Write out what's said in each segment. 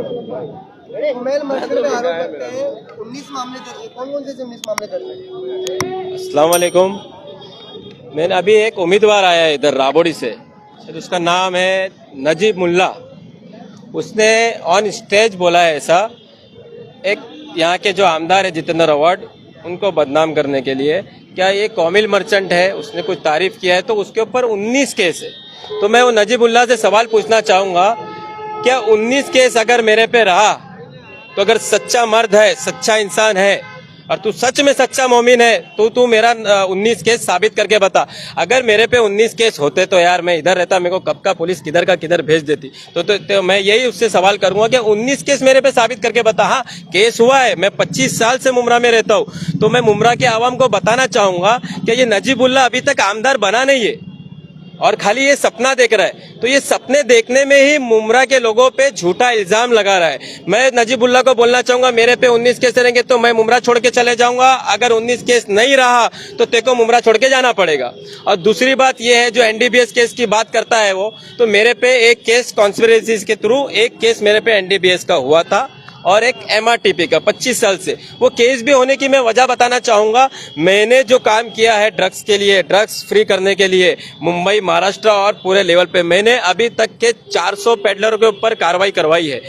Mail murder का आरोप लगते हैं 19 मामले दर्ज है। कौन से 19 मामले दर्ज है? अस्सलाम वालेकुम। मैंने अभी एक उम्मीदवार आया है इधर राबोड़ी से, उसका नाम है नजीब मुल्ला। उसने ऑन स्टेज बोला है ऐसा, एक यहाँ के जो आमदार है जितेंद्र अवार्ड, उनको बदनाम करने के लिए, क्या ये कॉमिल मर्चेंट है, उसने कुछ तारीफ किया है तो उसके ऊपर 19 केस है। तो मैं वो नजीबुल्लाह से सवाल पूछना चाहूँगा, क्या 19 केस अगर मेरे पे रहा तो अगर सच्चा मर्द है, सच्चा इंसान है और तू सच में सच्चा मोमिन है तो तू मेरा 19 केस साबित करके बता। अगर मेरे पे 19 केस होते तो यार मैं इधर रहता, मेरे को कब का पुलिस किधर का किधर भेज देती। तो मैं यही उससे सवाल करूंगा कि 19 केस मेरे पे साबित करके बता। हाँ, केस हुआ है, मैं 25 साल से मुमरा में रहता हूँ, तो मैं मुमरा के आवाम को बताना चाहूंगा कि ये नजीबुल्लाह अभी तक आमदार बना नहीं है और खाली ये सपना देख रहा है। तो ये सपने देखने में ही मुमरा के लोगों पे झूठा इल्जाम लगा रहा है। मैं नजीबुल्लाह को बोलना चाहूंगा, मेरे पे 19 केस रहेंगे तो मैं मुमरा छोड़ के चले जाऊंगा। अगर 19 केस नहीं रहा तो तेको मुमरा छोड़ के जाना पड़ेगा। और दूसरी बात ये है, जो एनडीपीएस केस की बात करता है वो, तो मेरे पे एक केस कॉन्स्पिरेसी के थ्रू, एक केस मेरे पे एनडीपीएस का हुआ था और एक एमआरटीपी का 25 साल से। वो केस भी होने की मैं वजह बताना चाहूंगा। मैंने जो काम किया है ड्रग्स के लिए, ड्रग्स फ्री करने के लिए मुंबई, महाराष्ट्र और पूरे लेवल पे, मैंने अभी तक के 400 पेडलरों के ऊपर कार्रवाई करवाई है।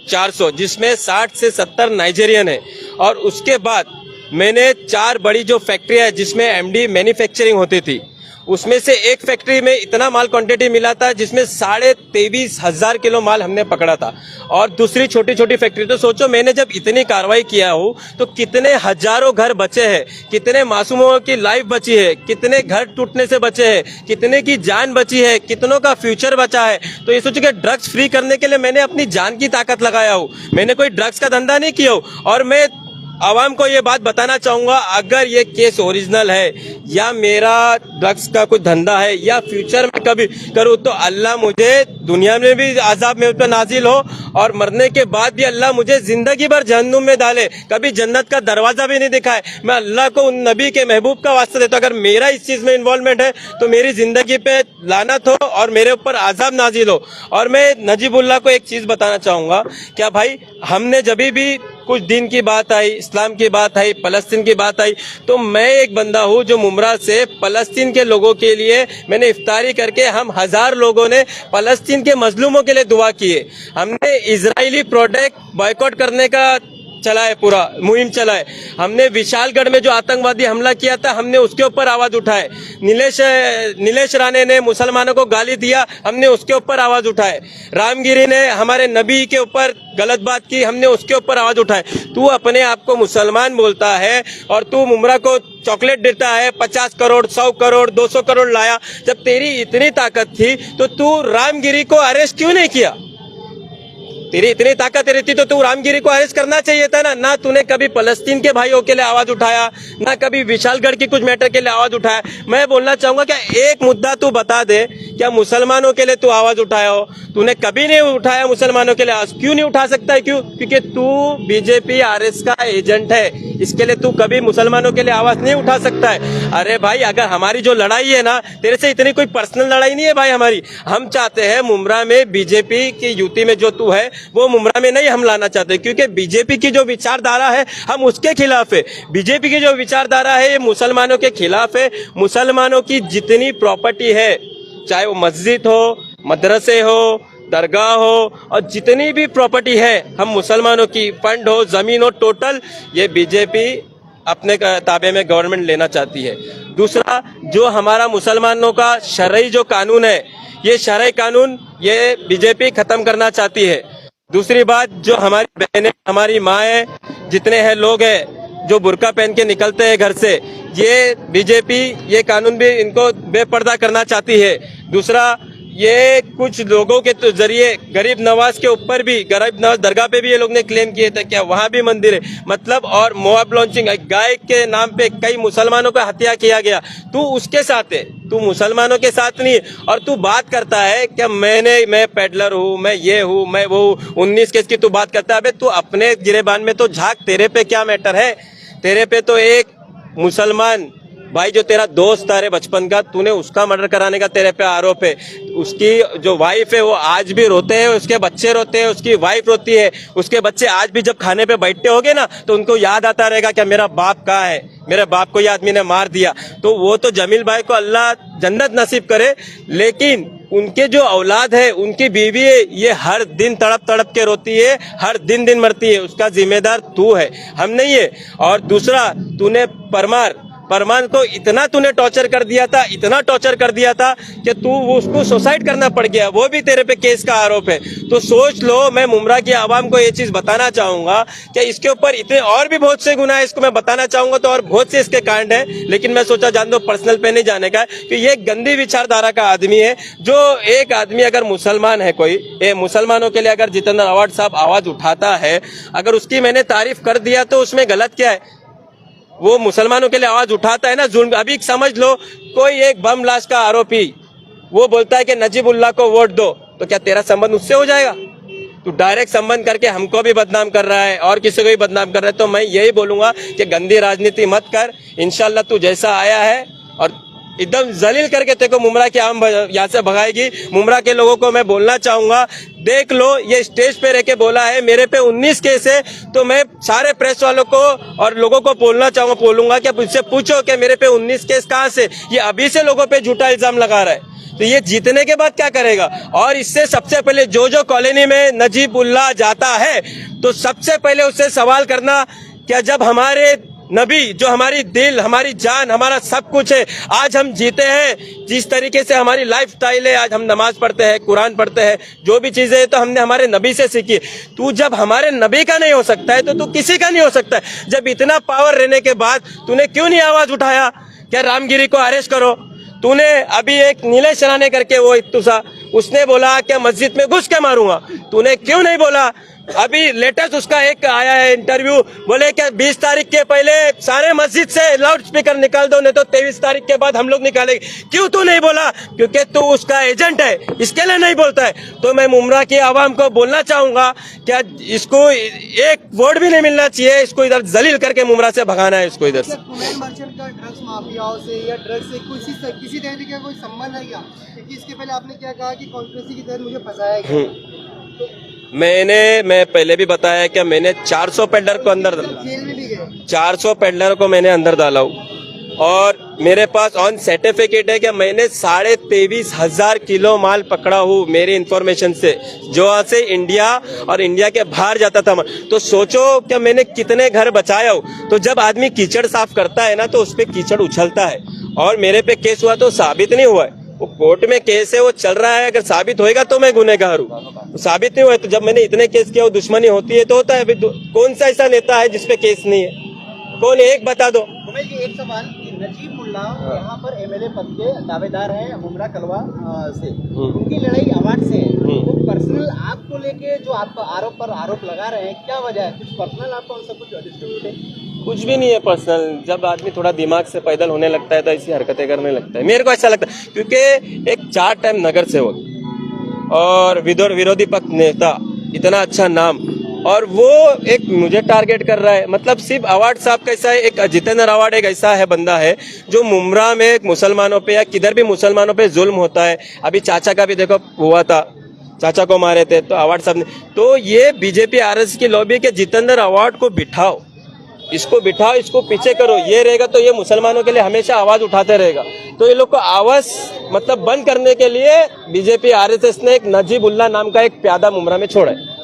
400, जिसमें 60 से 70 नाइजेरियन है। और उसके बाद मैंने 4 बड़ी जो फैक्ट्री है जिसमें एमडी मैन्युफैक्चरिंग होती थी, उसमें से एक फैक्ट्री में इतना माल क्वांटिटी मिला था जिसमें 23,500 किलो माल हमने पकड़ा था। और दूसरी छोटी छोटी फैक्ट्री, तो सोचो मैंने जब इतनी कार्रवाई किया हो तो कितने हजारों घर बचे हैं, कितने मासूमों की लाइफ बची है, कितने घर टूटने से बचे हैं, कितने की जान बची है, कितनों का फ्यूचर बचा है। तो ये सोचो कि ड्रग्स फ्री करने के लिए मैंने अपनी जान की ताकत लगाया हूँ, मैंने कोई ड्रग्स का धंधा नहीं किया हो। और मैं आवाम को ये बात बताना चाहूंगा, अगर ये केस ओरिजिनल है या मेरा ड्रग्स का कोई धंधा है या फ्यूचर में कभी करूँ, तो अल्लाह मुझे दुनिया में भी अजाब में ऊपर नाजिल हो और मरने के बाद भी अल्लाह मुझे जिंदगी भर जहन्नुम में डाले, कभी जन्नत का दरवाजा भी नहीं दिखाए। मैं अल्लाह को, उन नबी के महबूब का वास्ता देता हूं, अगर मेरा इस चीज में इन्वॉल्वमेंट है तो मेरी जिंदगी पे लानत हो और मेरे ऊपर अजाब नाजिल हो। और मैं नजीबुल्लाह को एक चीज बताना चाहूंगा, क्या भाई, हमने जब भी कुछ दिन की बात आई, इस्लाम की बात आई, फलस्तीन की बात आई, तो मैं एक बंदा हूँ जो मुमरा से फलस्तीन के लोगों के लिए मैंने इफ्तारी करके, हम 1000 लोगों ने फलस्तीन के मजलूमों के लिए दुआ किए। हमने इजरायली प्रोडक्ट बॉयकॉट करने का चला है, पूरा मुहिम चला है। हमने विशालगढ़ में जो आतंकवादी हमला किया था, हमने उसके ऊपर आवाज उठाए। नीलेश राणे ने मुसलमानों को गाली दिया, हमने उसके ऊपर आवाज उठाए। रामगिरी ने हमारे नबी के ऊपर गलत बात की, हमने उसके ऊपर आवाज उठाए। तू अपने आप को मुसलमान बोलता है और तू मुमरा को चॉकलेट देता है, 50 करोड़, 100 करोड़, 200 करोड़ लाया। जब तेरी इतनी ताकत थी तो तू रामगिरी को अरेस्ट क्यों नहीं किया? तेरी इतनी ताकत रहती तो तू रामगिरी को अरेस्ट करना चाहिए था ना। ना तूने कभी फलस्तीन के भाइयों के लिए आवाज उठाया, ना कभी विशालगढ़ की कुछ मैटर के लिए आवाज उठाया। मैं बोलना चाहूंगा, क्या एक मुद्दा तू बता दे, क्या मुसलमानों के लिए तू आवाज उठाया हो? तूने कभी नहीं उठाया मुसलमानों के लिए आवाज। क्यों नहीं उठा सकता है? क्यों? क्योंकि तू बीजेपी आरएस का एजेंट है, इसके लिए तू कभी मुसलमानों के लिए आवाज नहीं उठा सकता है। अरे भाई, अगर हमारी जो लड़ाई है ना, तेरे से इतनी कोई पर्सनल लड़ाई नहीं है भाई हमारी। हम चाहते हैं मुमरा में बीजेपी की यूती में जो तू है वो मुमरा में नहीं हम लाना चाहते, क्योंकि बीजेपी की जो विचारधारा है हम उसके खिलाफ है। बीजेपी की जो विचारधारा है ये मुसलमानों के खिलाफ है। मुसलमानों की जितनी प्रॉपर्टी है, चाहे वो मस्जिद हो, मदरसे हो, दरगाह हो, और जितनी भी प्रॉपर्टी है हम मुसलमानों की, फंड हो, जमीन हो, टोटल ये बीजेपी अपने ताबे में गवर्नमेंट लेना चाहती है। दूसरा, जो हमारा मुसलमानों का शरई जो कानून है, ये शरई कानून ये बीजेपी खत्म करना चाहती है। दूसरी बात, जो हमारी बहनें, हमारी माएँ, जितने हैं लोग हैं जो बुर्का पहन के निकलते हैं घर से, ये बीजेपी ये कानून भी इनको बेपर्दा करना चाहती है। दूसरा, ये कुछ लोगों के तो जरिए गरीब नवाज के ऊपर भी, गरीब नवाज दरगाह पे भी ये लोग ने क्लेम किए थे, क्या वहाँ भी मंदिर है मतलब, और मोब लॉन्चिंग, गाय के नाम पे कई मुसलमानों का हत्या किया गया। तू उसके साथ है, तू मुसलमानों के साथ नहीं है। और तू बात करता है क्या मैं पेडलर हूँ, मैं ये हूँ, मैं वो, 19 केस की तू बात करता है। अबे तू अपने गिरेबान में तो झांक, तेरे पे क्या मैटर है? तेरे पे तो एक मुसलमान भाई जो तेरा दोस्त है बचपन का, तूने उसका मर्डर कराने का तेरे पे आरोप है। उसकी जो वाइफ है वो आज भी रोते हैं, उसके बच्चे रोते हैं, उसकी वाइफ रोती है, उसके बच्चे आज भी जब खाने पे बैठते होगे ना तो उनको याद आता रहेगा कि मेरा बाप कहाँ है, मेरे बाप को ये आदमी ने मार दिया। तो वो तो जमील भाई को अल्लाह जन्नत नसीब करे, लेकिन उनके जो औलाद है, उनकी बीवी है, ये हर दिन तड़प तड़प के रोती है, हर दिन मरती है। उसका जिम्मेदार तू है, हम नहीं है। और दूसरा, तूने परमान को इतना तूने टॉर्चर कर दिया था, इतना टॉर्चर कर दिया था कि तू उसको सुसाइड करना पड़ गया, वो भी तेरे पे केस का आरोप है। तो सोच लो, मैं मुमरा की आवाम को ये चीज बताना चाहूंगा कि इसके ऊपर इतने और भी बहुत से गुनाह है, इसको मैं बताना चाहूंगा तो और बहुत से इसके कांड है, लेकिन मैं सोचा जान दो, पर्सनल पे नहीं जाने का, कि ये गंदी विचारधारा का आदमी है। जो एक आदमी अगर मुसलमान है, कोई मुसलमानों के लिए अगर जितेंद्र आवाड साहब आवाज उठाता है, अगर उसकी मैंने तारीफ कर दिया तो उसमें गलत क्या है? वो मुसलमानों के लिए आवाज उठाता है ना, जुल्म। अभी समझ लो, कोई एक बम ब्लास्ट का आरोपी वो बोलता है कि नजीबुल्लाह को वोट दो, तो क्या तेरा संबंध उससे हो जाएगा? तू डायरेक्ट संबंध करके हमको भी बदनाम कर रहा है और किसी को भी बदनाम कर रहा है। तो मैं यही बोलूंगा कि गंदी राजनीति मत कर। इंशाल्लाह तू जैसा आया है और एकदम जलील करके तेरे को मुमरा की आम यहाँ से भगाएगी। मुमरा के लोगों को मैं बोलना चाहूंगा, देख लो, ये स्टेज पे रह के बोला है मेरे पे 19 केस है, तो मैं सारे प्रेस वालों को और लोगों को बोलूंगा कि मुझसे पूछो कि मेरे पे 19 केस कहाँ से? ये अभी से लोगों पे झूठा इल्जाम लगा रहा है, तो ये जीतने के बाद क्या करेगा? और इससे सबसे पहले जो कॉलोनी में नजीबुल्लाह जाता है, तो सबसे पहले उससे सवाल करना, क्या जब हमारे नबी, जो हमारी दिल, हमारी जान, हमारा सब कुछ है, आज हम जीते हैं, जिस तरीके से हमारी लाइफ स्टाइल है, आज हम नमाज पढ़ते हैं, कुरान पढ़ते हैं, जो भी चीजें तो हमने हमारे नबी से सीखी। तू जब हमारे नबी का नहीं हो सकता है तो तू किसी का नहीं हो सकता है। जब इतना पावर रहने के बाद तूने क्यों नहीं आवाज उठाया? क्या रामगिरी को अरेस्ट करो? तूने अभी एक नीलेश राणे करके वो इत्तुसा, उसने बोला कि मस्जिद में घुस के मारूंगा, तूने क्यों नहीं बोला? अभी लेटेस्ट उसका एक आया है इंटरव्यू, बोले कि 20 तारीख के पहले सारे मस्जिद से लाउड स्पीकर निकाल दो, नहीं तो 23 तारीख के बाद हम लोग निकालेंगे। क्यों तू नहीं बोला? क्योंकि तू उसका एजेंट है, इसके लिए नहीं बोलता है। तो मैं मुमरा की आवाम को बोलना चाहूंगा, क्या इसको एक वोट भी नहीं मिलना चाहिए, इसको इधर जलील करके मुमरा से भगाना है, इसको इधर से। मर्चेंट का ड्रग्स माफियाओं से या ड्रग्स से किसी तरीके का कोई संबंध है क्या? क्योंकि इसके पहले आपने क्या कहा कि कॉन्स्पिरेसी की तहत मुझे फंसाया गया। मैं पहले भी बताया कि मैंने 400 पेडलर को अंदर, जेल में भी गए, 400 पेडलर को मैंने अंदर डाला हूँ, और मेरे पास ऑन सर्टिफिकेट है कि मैंने 23,500 किलो माल पकड़ा हूँ मेरी इंफॉर्मेशन से, जो वहाँ से इंडिया और इंडिया के बाहर जाता था। तो सोचो कि मैंने कितने घर बचाया हूँ। तो जब आदमी कीचड़ साफ करता है ना, तो उस पर कीचड़ उछलता है। और मेरे पे केस हुआ तो साबित नहीं हुआ है, वो कोर्ट में केस है, वो चल रहा है। अगर साबित होएगा तो मैं गुनहगार हूँ, साबित नहीं हुआ तो जब मैंने इतने केस किया, वो दुश्मनी होती है तो होता है। कौन सा ऐसा नेता है जिसपे केस नहीं है? कौन, एक बता दो। एक सवाल, नजीब मुल्ला यहाँ पर एमएलए पद के दावेदार है मुमरा कलवा से, उनकी लड़ाई अवार्ड से है। तो पर्सनल आपको लेके जो आप आरोप लगा रहे हैं, क्या वजह है? कुछ पर्सनल आपको उनसे कुछ डिस्ट्रीब्यूट है? कुछ भी नहीं है पर्सनल। जब आदमी थोड़ा दिमाग से पैदल होने लगता है तो ऐसी हरकतें करने लगता है, मेरे को ऐसा लगता है। क्योंकि एक 4 टाइम नगर सेवक और विरोधी पक्ष नेता, इतना अच्छा नाम, और वो एक मुझे टारगेट कर रहा है। मतलब सिर्फ अवार्ड साहब कैसा है, एक जितेंद्र अवार्ड एक ऐसा है बंदा है जो मुमरा में मुसलमानों पे या किधर भी मुसलमानों पे जुल्म होता है। अभी चाचा का भी देखो हुआ था, चाचा को मारे थे, तो अवार्ड साहब ने, तो ये बीजेपी आरएस की लॉबी के जितेंद्र अवार्ड को बिठाओ, इसको बिठाओ, इसको पीछे करो, ये रहेगा तो ये मुसलमानों के लिए हमेशा आवाज उठाते रहेगा। तो ये लोग को आवाज मतलब बंद करने के लिए बीजेपी आरएसएस ने एक नजीबुल्लाह नाम का एक प्यादा मुमरा में छोड़ा है।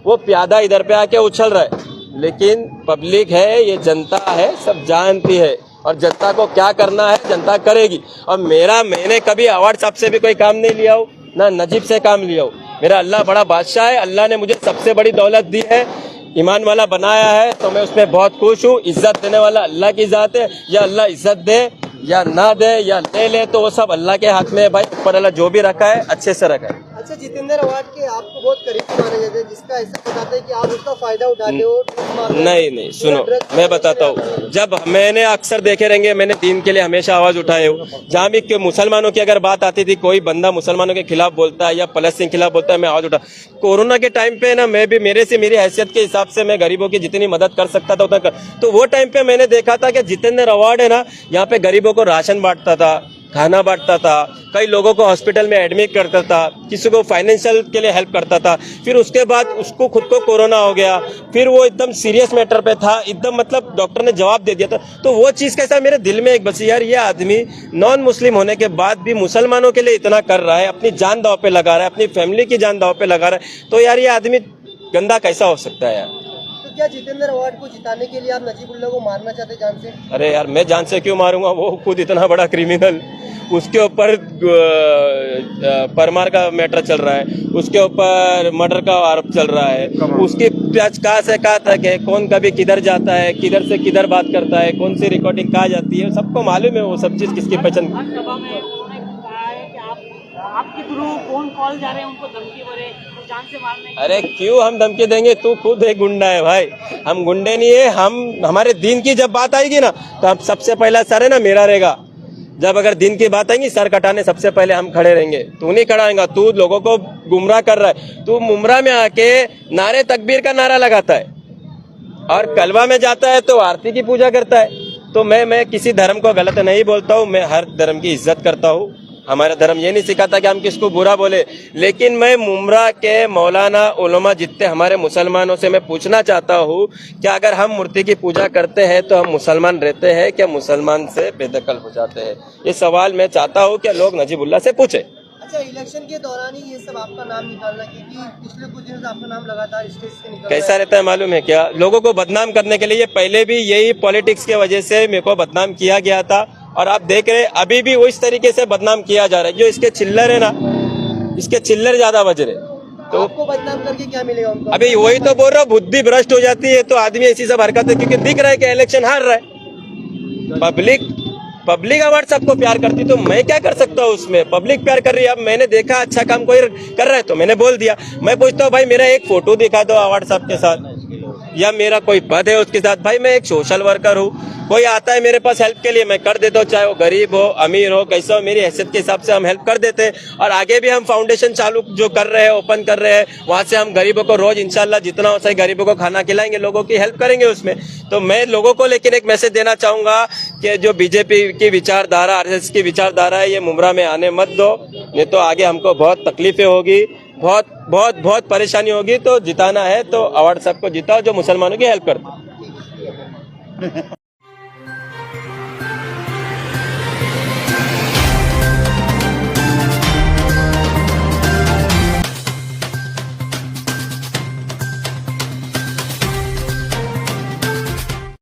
वो प्यादा इधर पे आके उछल रहा है, लेकिन पब्लिक है, ये जनता है, सब जानती है, और जनता को क्या करना है जनता करेगी। और मैंने कभी अवार्ड साहब से भी कोई काम नहीं लिया हो, ना नजीब से काम लिया हो। मेरा अल्लाह बड़ा बादशाह है, अल्लाह ने मुझे सबसे बड़ी दौलत दी है, ईमान वाला बनाया है, तो मैं उसमें बहुत खुश हूँ। इज्जत देने वाला अल्लाह की जात है, या अल्लाह इज्जत दे या ना दे या ले ले, तो वो सब अल्लाह के हाथ में है भाई। ऊपर अल्लाह जो भी रखा है अच्छे से रखा है। अच्छा, जितेंद्र अवार्ड के आपको बहुत करीबी माने जाते हैं, जिसका ऐसा बताते हैं कि आप उसका फायदा उठाते हो। नहीं सुनो, मैं बताता हूँ। जब मैंने अक्सर देखे रहेंगे, मैंने दीन के लिए हमेशा आवाज उठाए हूँ। जहाँ भी मुसलमानों की अगर बात आती थी, कोई बंदा मुसलमानों के खिलाफ बोलता है या फलस्तीन के खिलाफ बोलता है, मैं आवाज उठा। कोरोना के टाइम पे ना, मैं भी मेरी हैसियत के हिसाब से मैं गरीबों की जितनी मदद कर सकता था उतना कर। तो वो टाइम पे मैंने देखा था कि जितेंद्र अवार्ड है ना, यहाँ पे गरीबों को राशन बांटता था, खाना बांटता था, कई लोगों को हॉस्पिटल में एडमिट करता था, किसी को फाइनेंशियल के लिए हेल्प करता था। फिर उसके बाद उसको खुद को कोरोना हो गया, फिर वो एकदम सीरियस मैटर पे था, एकदम मतलब डॉक्टर ने जवाब दे दिया था। तो वो चीज़ कैसा मेरे दिल में एक बसी, यार ये आदमी नॉन मुस्लिम होने के बाद भी मुसलमानों के लिए इतना कर रहा है, अपनी जान दांव पे लगा रहा है, अपनी फैमिली की जान दांव पे लगा रहा है, तो यार ये आदमी गंदा कैसा हो सकता है यार। क्या जितेंद्र अवार्ड को जिताने के लिए आप नजीबुल्लाह को मारना चाहते जान से? अरे यार, मैं जान से क्यों मारूंगा, वो खुद इतना बड़ा क्रिमिनल, उसके ऊपर परमार का मैटर चल रहा है, उसके ऊपर मर्डर का आरोप चल रहा है, उसकी कहाँ से कहाँ तक है, कौन कभी किधर जाता है, किधर से किधर बात करता है, कौन सी रिकॉर्डिंग कहाँ जाती है, सबको मालूम है वो सब चीज किसकी पहचान। सभा में उन्होंने कहा है कि आपके थ्रू फोन कॉल जा रहे हैं उनको धमकी भरे, जान से मारने। अरे क्यों हम धमकी देंगे, तू खुद एक गुंडा है भाई, हम गुंडे नहीं है। हम हमारे दीन की जब बात आएगी ना, तो हम सबसे पहला सर है ना मेरा रहेगा। जब अगर दिन की बात आएगी, सर कटाने सबसे पहले हम खड़े रहेंगे। तू नहीं खड़ाएगा, तू लोगों को गुमराह कर रहा है। तू मुमरा में आके नारे तकबीर का नारा लगाता है और कलवा में जाता है तो आरती की पूजा करता है। तो मैं किसी धर्म को गलत नहीं बोलता हूँ, मैं हर धर्म की इज्जत करता हूँ। हमारा धर्म ये नहीं सिखाता कि हम किसको बुरा बोले, लेकिन मैं मुमरा के मौलाना उलमा जितने हमारे मुसलमानों से मैं पूछना चाहता हूँ कि अगर हम मूर्ति की पूजा करते हैं तो हम मुसलमान रहते हैं क्या मुसलमान से बेदखल हो जाते हैं? ये सवाल मैं चाहता हूँ कि लोग नजीबुल्लाह से पूछे। अच्छा, इलेक्शन के दौरान ही ये सब आपका नाम निकालना, क्योंकि पिछले कुछ दिनों से आपका नाम लगातार स्टेज से निकल कैसा रहता है मालूम है क्या? लोगों को बदनाम करने के लिए पहले भी यही पॉलिटिक्स के वजह से मेरे को बदनाम किया गया था, और आप देख रहे अभी भी वो इस तरीके से बदनाम किया जा रहा है। जो इसके चिल्लर है ना, इसके चिल्लर ज्यादा बज रहे। तो आपको बदनाम करके क्या मिलेगा उनको? अभी वही तो बोल रहा हूँ, बुद्धि भ्रष्ट हो जाती है तो आदमी ऐसी सब हरकतें, क्योंकि दिख रहा है कि इलेक्शन हार रहा है। पब्लिक अवार्ड सबको प्यार करती, तो मैं क्या कर सकता हूँ उसमें? पब्लिक प्यार कर रही है। अब मैंने देखा अच्छा काम कोई कर रहा है तो मैंने बोल दिया। मैं पूछता हूँ भाई मेरा एक फोटो दिखा दो अवार्ड साहब के साथ, या मेरा कोई पद है उसके साथ। भाई मैं एक सोशल वर्कर हूँ, कोई आता है मेरे पास हेल्प के लिए, मैं कर देता हूँ, चाहे वो गरीब हो अमीर हो कैसा हो, मेरी हैसियत के हिसाब से हम हेल्प कर देते हैं। और आगे भी हम फाउंडेशन चालू जो कर रहे हैं, ओपन कर रहे हैं, वहां से हम गरीबों को रोज इंशाल्लाह जितना हो सके गरीबों को खाना खिलाएंगे, लोगों की हेल्प करेंगे उसमें। तो मैं लोगों को लेकिन एक मैसेज देना चाहूंगा कि जो बीजेपी की विचारधारा, आरएसएस की विचारधारा है, ये मुमरा में आने मत दो, नहीं तो आगे हमको बहुत तकलीफें होगी, बहुत परेशानी होगी। तो जिताना है तो अवार्ड सबको जिताओ जो मुसलमानों की हेल्प करते।